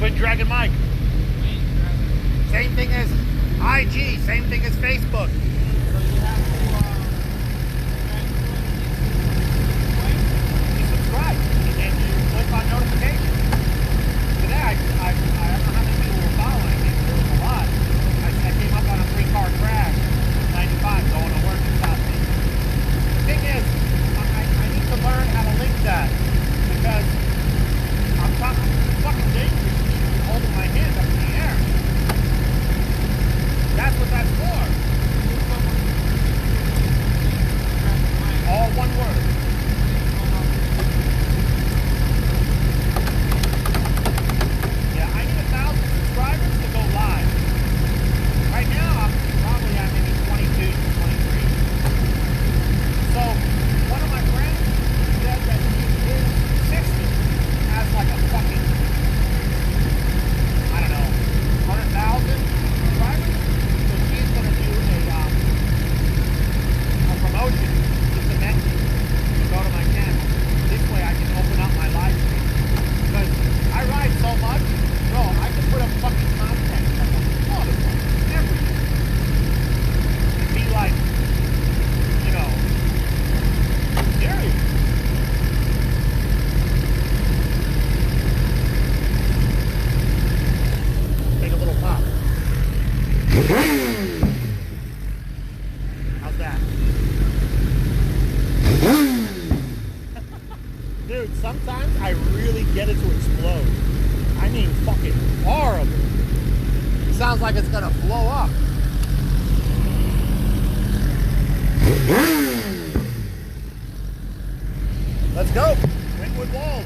Twin Dragon Mike. Same thing as IG, same thing as Facebook. So you have to You subscribe and you click on notifications. Today, I don't know how many people were following me, but there was a lot. I came up on a 3-car crash, 95, going to work in South Beach. The thing is, I need to learn how to link that because I'm fucking dangerous to keep holding my hand up in the air. That's what that's for. All one word. Yeah, I need 1,000 subscribers to go live. Right now, I'm probably at maybe 22, 23. So, one of my friends said that his sister has like a fucking, I don't know, 100,000 subscribers. So she's going to do a promotion to cement me to go to my channel. This way I can open up my live stream. Because I ride so much, bro, I can put up fucking content from all the time, everything. And be like, you know, serious. Take a little pop. How's that? Dude, sometimes I really get it to explode. I mean, fucking horrible. It sounds like it's gonna blow up. Let's go. Wynwood Walls.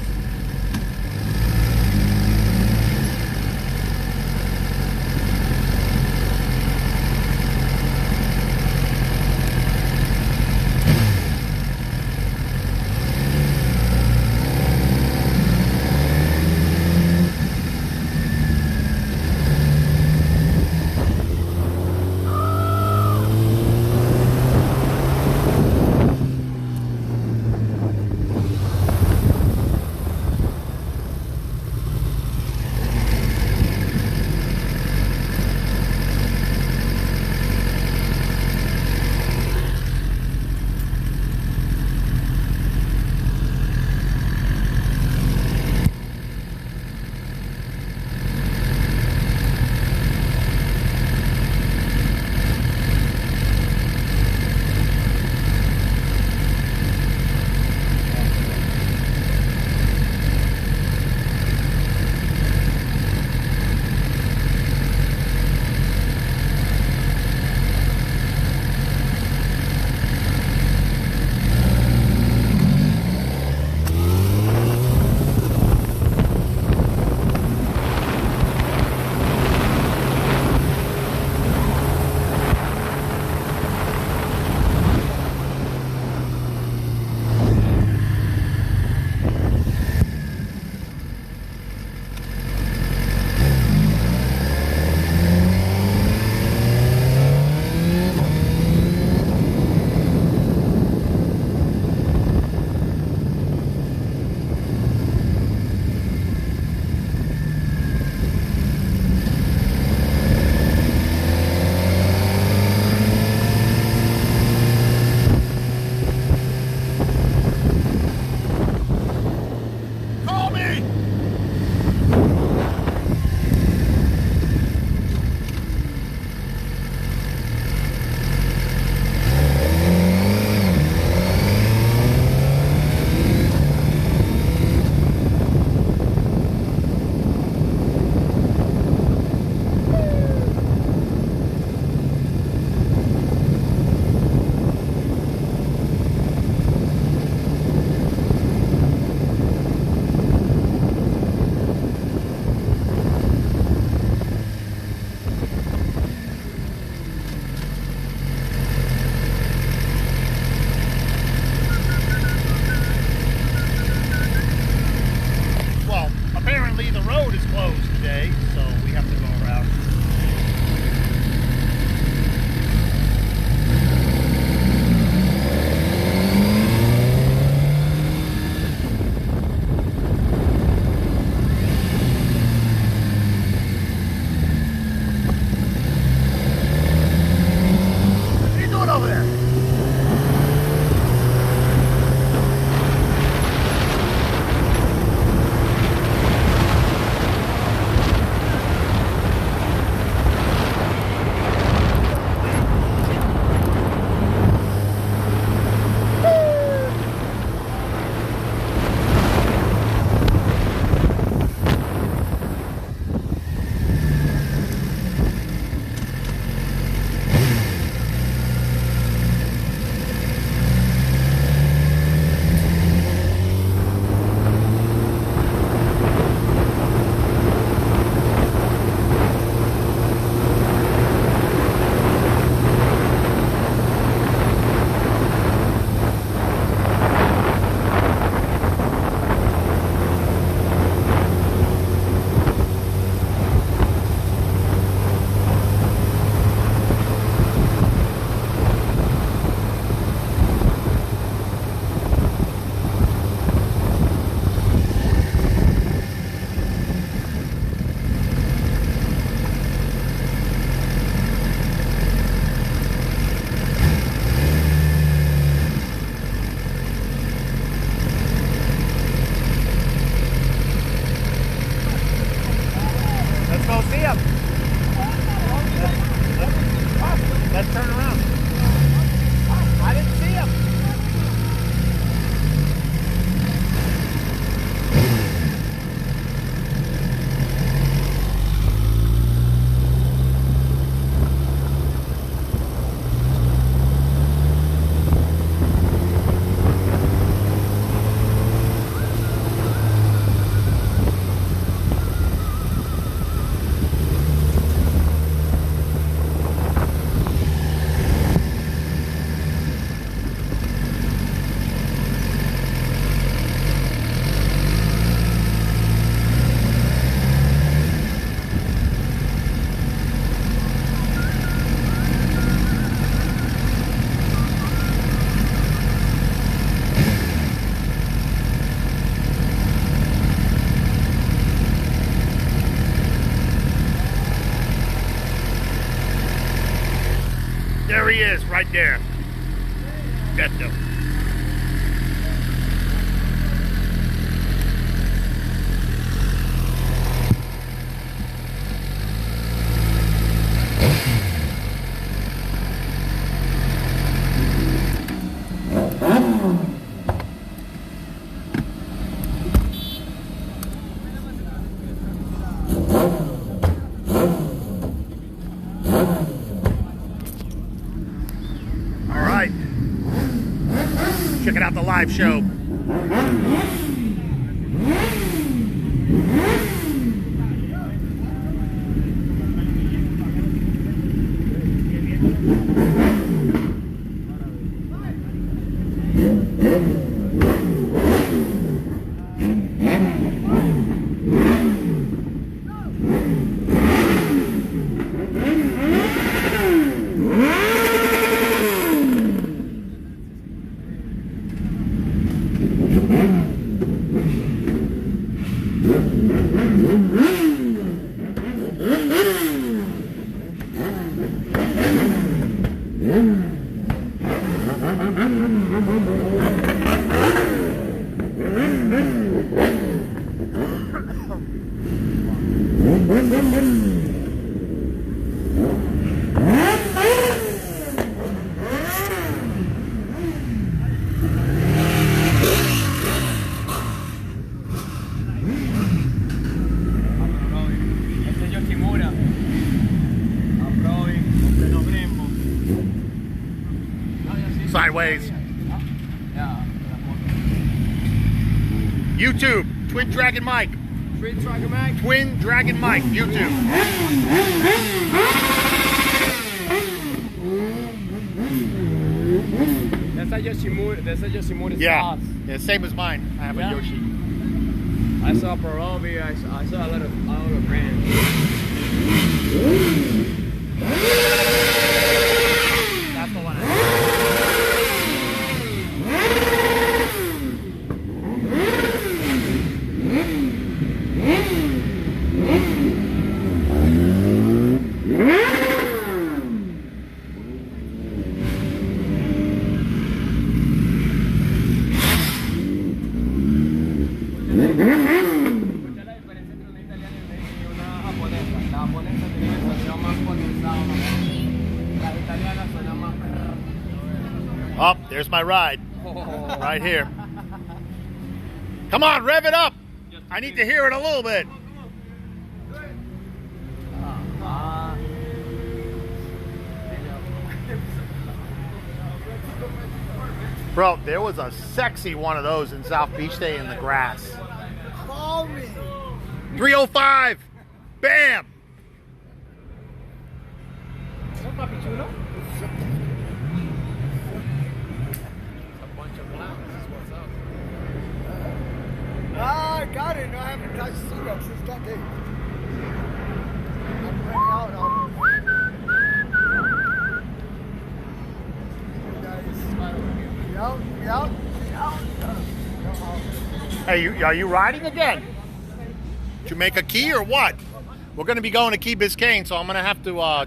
he is, right there. Beto. Checking out the live show. Sideways. YouTube, Twin Dragon Mike. Twin Dragon Mike. Twin Dragon Mike, YouTube. That's a Yoshimura. That's a Yoshimura. Yeah, yeah, same as mine. I have a Yoshi. I saw Perovi. I saw a lot of brands. That's the one. Oh, there's my ride. Right here. Come on, rev it up. I need to hear it a little bit. Bro, there was a sexy one of those in South Beach Day in the grass. Call me. 305. Bam. I got it. No, I haven't touched cigarettes since that day. I'm running out now. Yep. Hey, are you riding again? Did you make a key or what? We're going to be going to Key Biscayne, so I'm going to have to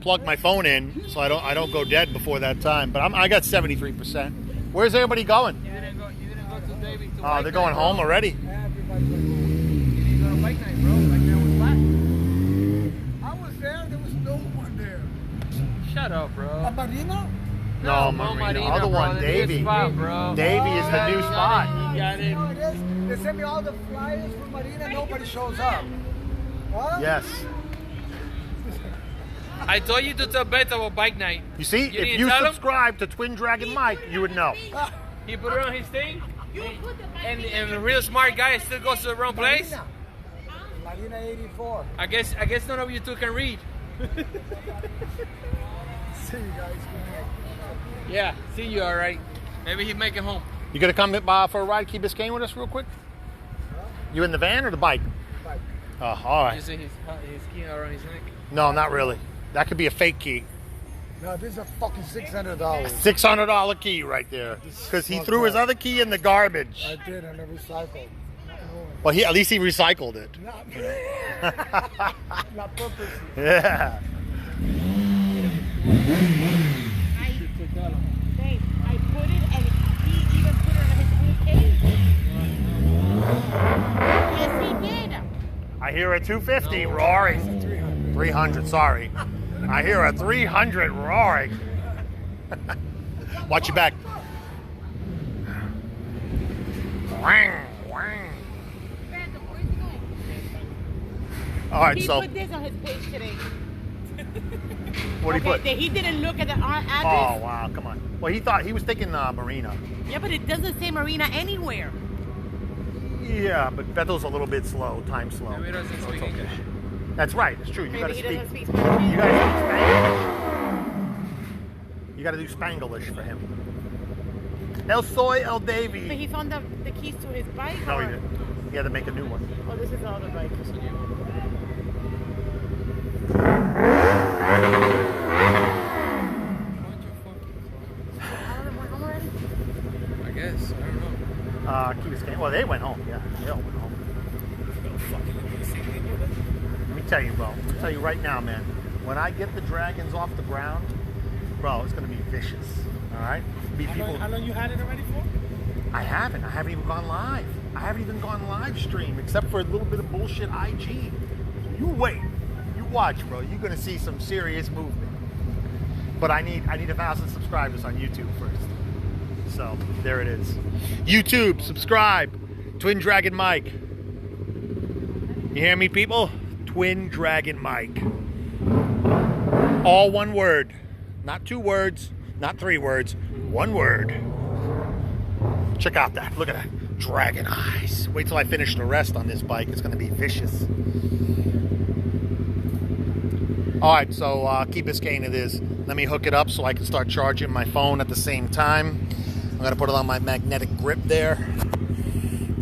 plug my phone in so I don't go dead before that time. But I got 73%. Where's everybody going? You didn't go to Davey to Oh, they're going home already. You didn't go to bike night, bro. Bike night was flat. I was there. There was no one there. Shut up, bro. A Marina? No, Marina, Marina. Other bro. one, The Davey. new spot, bro. Davey is the new spot. You got it. You know it is? They sent me all the flyers for Marina. Nobody shows up. What? Yes. I told you to tell Beto about bike night. You see, You if didn't you tell him? subscribe to Twin Dragon Mike, you would know. He put it on his thing, and a real smart guy still goes to the wrong place. Marina 84. I guess none of you two can read. See you guys. Yeah, see you all right. Maybe he'd make it home. You gonna come for a ride Key Biscayne with us real quick? You in the van or the bike? Bike. Oh, all You right. see his key around his neck. No, not really. That could be a fake key. No, this is a fucking $600. $600 key right there. Because he threw his other key in the garbage. I did, and I recycled. Well, at least he recycled it. Not purposely. Yeah. Babe, I put it and he even put it on his case. Yes, he did. I hear a 250 roaring. 300, sorry. I hear a 300 roaring. Watch your back. Wang, wang. All right, He so put this on his page today. what did he put? He didn't look at the address. Oh, wow, come on. Well, he was thinking Marina. Yeah, but it doesn't say Marina anywhere. Yeah, but Bethel's a little bit slow, time slow. Maybe he doesn't So speak it's okay. English. That's right, it's true. You Maybe gotta he speak. doesn't speak Spanish. You gotta speak Spanish. You gotta do Spanglish for him. El soy El But Davy. he found the keys to his bike? No, or? he didn't. He had to make a new one. Oh, this is the other bike. I guess. I don't know. Key Biscayne. Well, they went home. Yeah, they all went home. Let me tell you, bro. Let me tell you right now, man. When I get the dragons off the ground, bro, it's gonna be vicious. All right? Be people. How long you had it already for? I haven't. I haven't even gone live. I haven't even gone live stream except for a little bit of bullshit IG. You wait. You watch, bro. You're gonna see some serious movement. But I need 1,000 subscribers on YouTube first. So there it is. YouTube, subscribe. Twin Dragon Mike. You hear me, people? Twin Dragon Mike. All one word. Not 2 words, not 3 words. 1 word. Check out that. Look at that. Dragon eyes. Wait till I finish the rest on this bike. It's going to be vicious. All right, so Key Biscayne it is. Let me hook it up so I can start charging my phone at the same time. I'm going to put it on my magnetic grip there.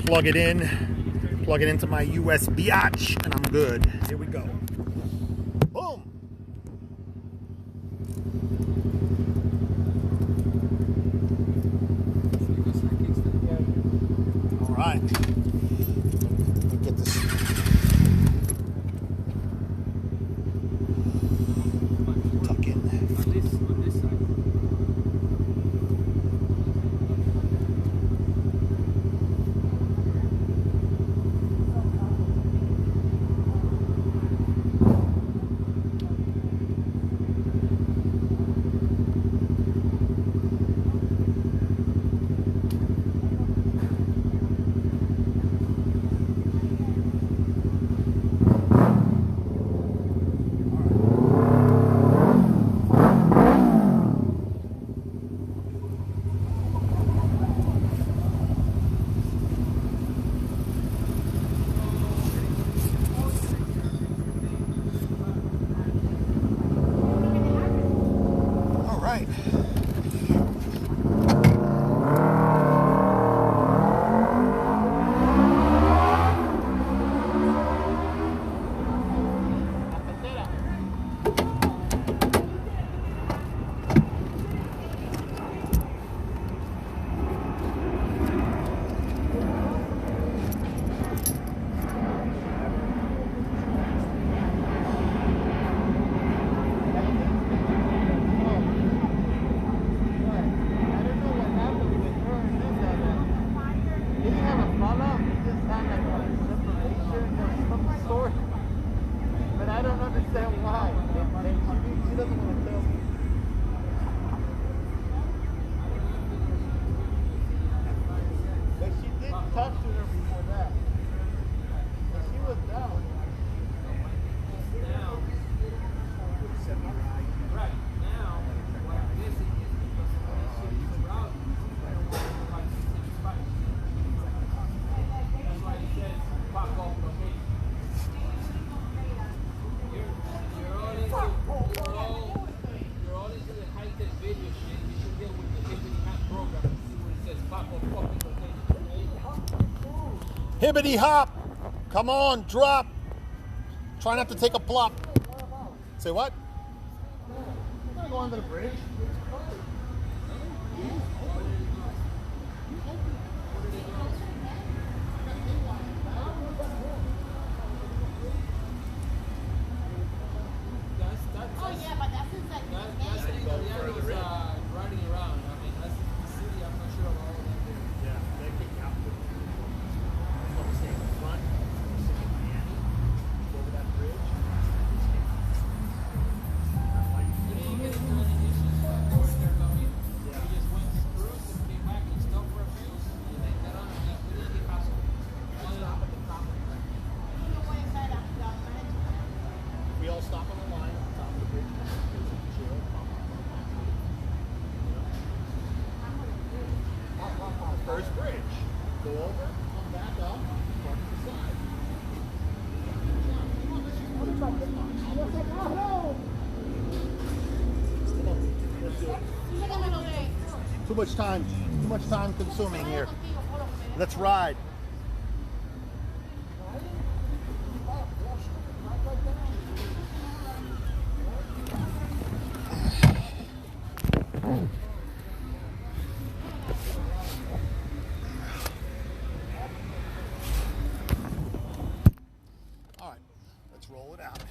Plug it in. Plug it into my USB biatch, and I'm good. Here we go. Boom. All right. Let me get this. Tuck in. On this side. All right. But I don't understand why. She doesn't want to tell me. But she did talk to her before that. And she was down. Right now, what I'm guessing is because this route like 675. That's why he says pop off location. You're all into the high-tech video shit. You should get with the Hibbity Hop program and see where it says pop off fucking location. Hibbity hop. Come on, drop. Try not to take a plop. Say what? I'm going to go under the bridge. Oh, yeah, but that's inside. That's Italiano's riding Too much time consuming here. Let's ride. All right, let's roll it out.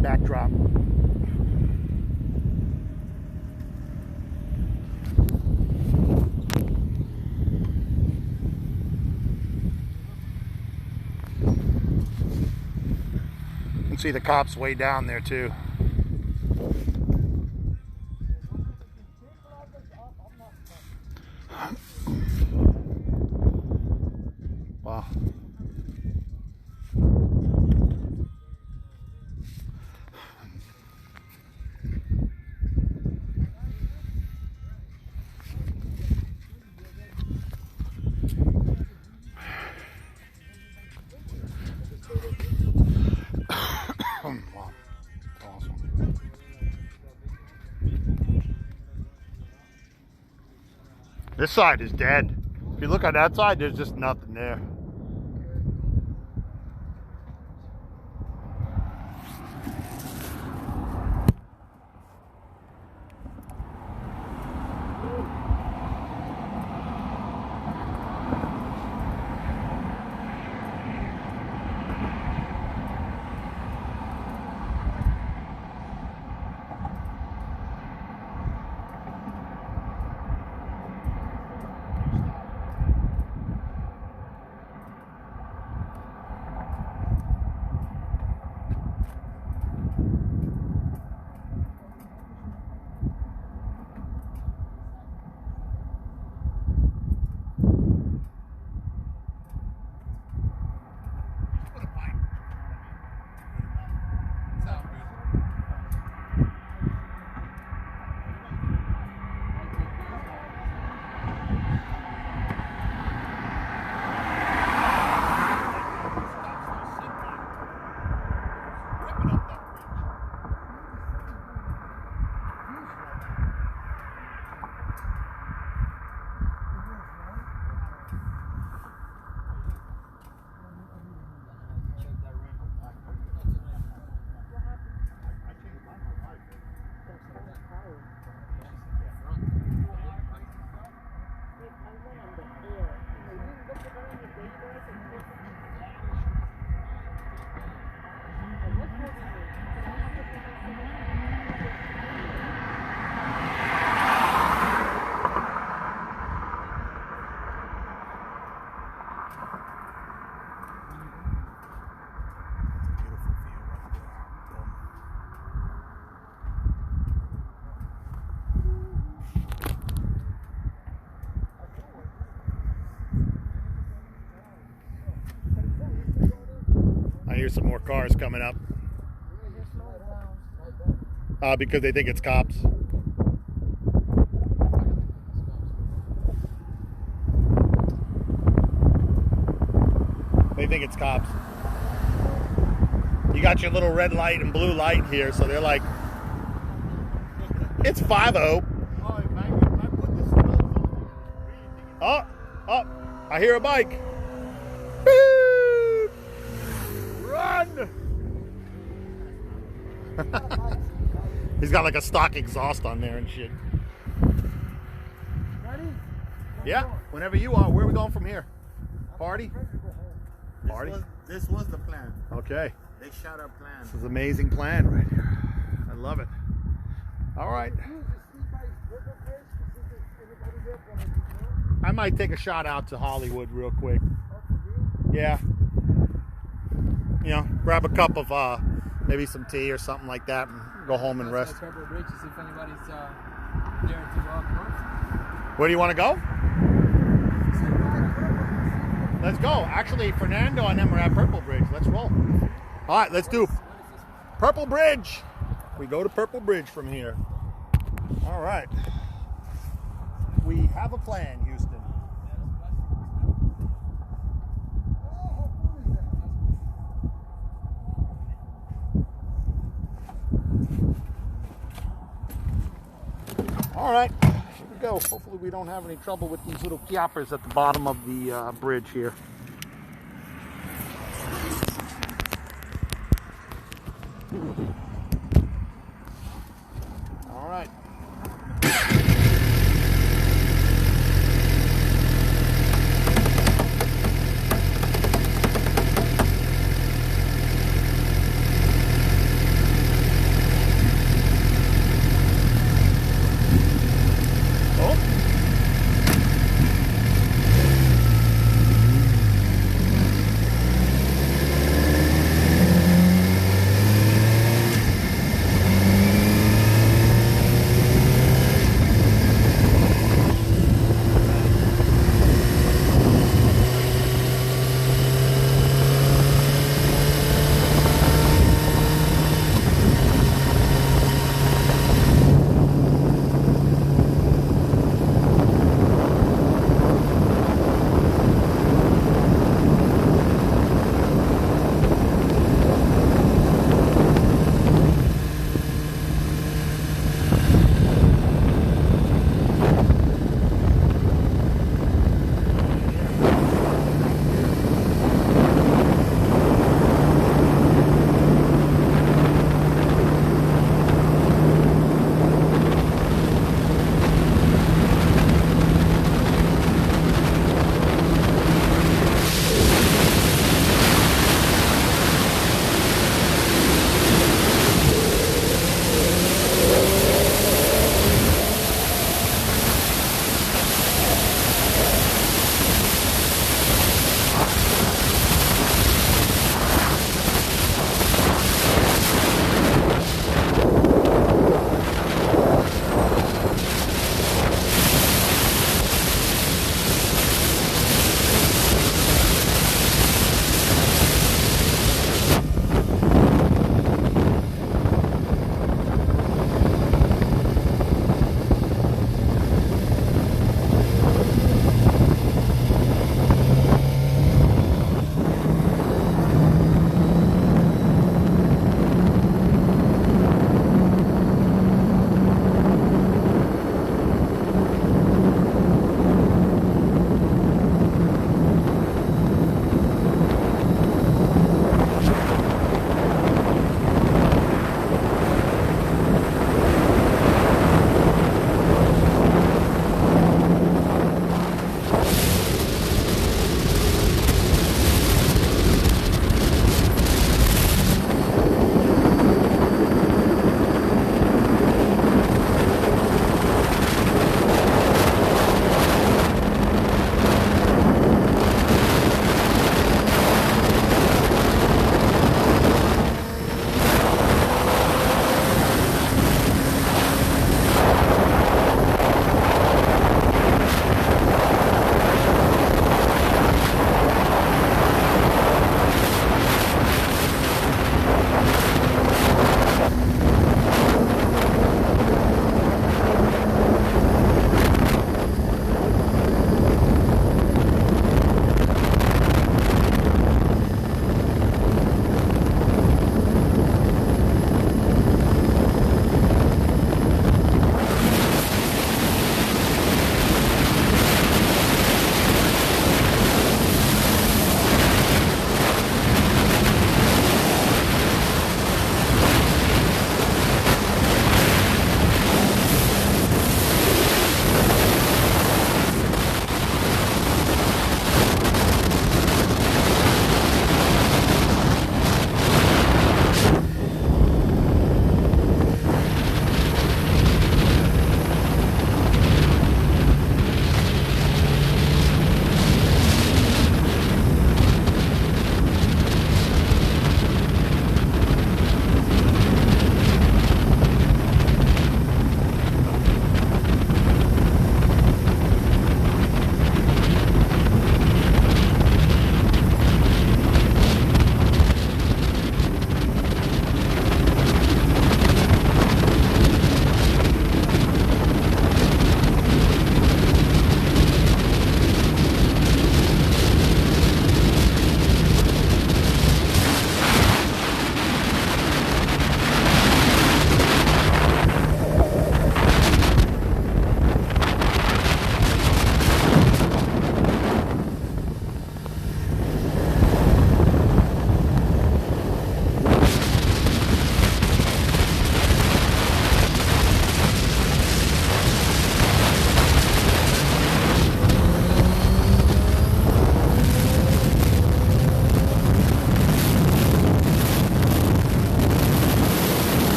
backdrop. You can see the cops way down there too. Wow. Wow. Awesome. This side is dead. If you look on that side, there's just nothing there. I hear some more cars coming up. Because they think it's cops. They think it's cops. You got your little red light and blue light here, so they're like, it's 5-0. Oh, if I put the stills on there, Oh, I hear a bike. Beep! Run! He's got like a stock exhaust on there and shit. ready? Yeah, whenever you are. Where are we going from here? Party? Party? This was the plan. Okay. They shot our plan. This is an amazing plan right here. I love it. All right. I might take a shot out to Hollywood real quick. Yeah. You know, grab a cup of maybe some tea or something like that and go home and rest. Purple Bridge to see if anybody's there to go up north. Where do you want to go? Let's go. Actually, Fernando and them are at Purple Bridge. Let's roll. All right, let's do Purple Bridge. We go to Purple Bridge from here. All right. We have a plan, Houston. All right, here we go. Hopefully we don't have any trouble with these little kioppers at the bottom of the bridge here. All right.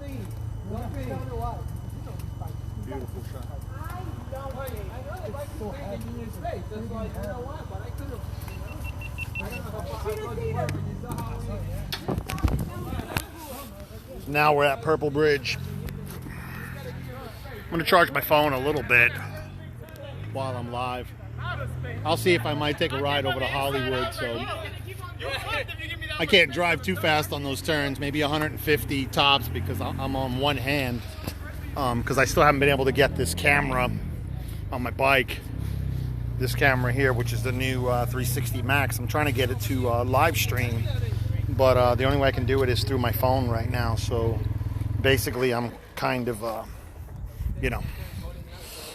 clean. Don't clean. Beautiful shot. I know the bike is big in your space. That's why you know what, but I could have, you know. I don't know how it works, but you saw how we. Now we're at Purple Bridge. I'm going to charge my phone a little bit while I'm live. I'll see if I might take a ride over to Hollywood. So I can't drive too fast on those turns, maybe 150 tops because I'm on one hand. Because I still haven't been able to get this camera on my bike. This camera here, which is the new 360 Max. I'm trying to get it to live stream, but the only way I can do it is through my phone right now. So basically I'm kind of, you know,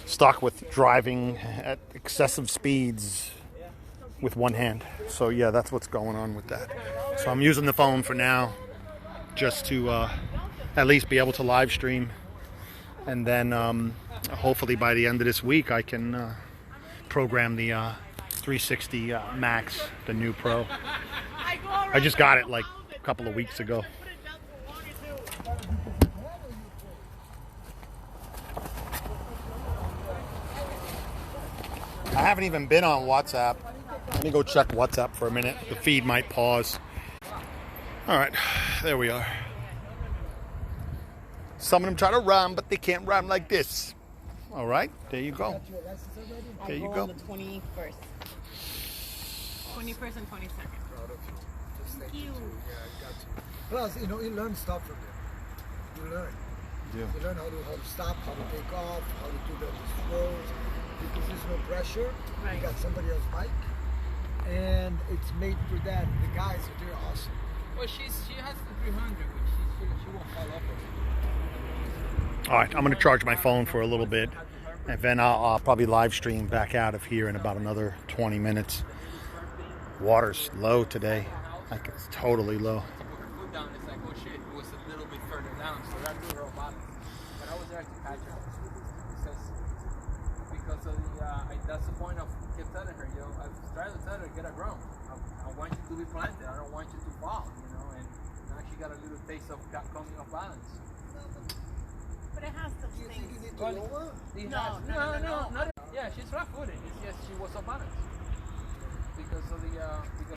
stuck with driving at excessive speeds with one hand. So yeah, that's what's going on with that. So I'm using the phone for now just to at least be able to live stream. And then hopefully by the end of this week I can program the 360 Max, the new Pro. I just got it like a couple of weeks ago. I haven't even been on WhatsApp. Let me go check WhatsApp for a minute. The feed might pause. All right, there we are. Some of them try to rhyme, but they can't rhyme like this. All right, there you go. There you go. On the 21st. 21st and 22nd. Thank you. Plus, you know, you learn stuff from them. You learn. Yeah. You learn how to stop, how to take off, how to do the throws. Because there's no pressure. Right. You got somebody else's bike. And it's made for that. The guys, they're awesome. Well, she has the 300, which she won't fall off of it. All right, I'm going to charge my phone for a little bit, and then I'll probably live stream back out of here in about another 20 minutes. Water's low today, like it's totally low. Foot down, it's like, oh shit, it was a little bit further down, so that threw her off balance. But I was there to catch her. Because of the, that's the point of kept telling her, yo, I was trying to tell her, get a ground. I want you to be planted, I don't want you to fall, you know, and now she got a little taste of coming off balance. But it has some You think you things. need to lower? No. Yeah, she's flat-footed. It's just she was off balance because of the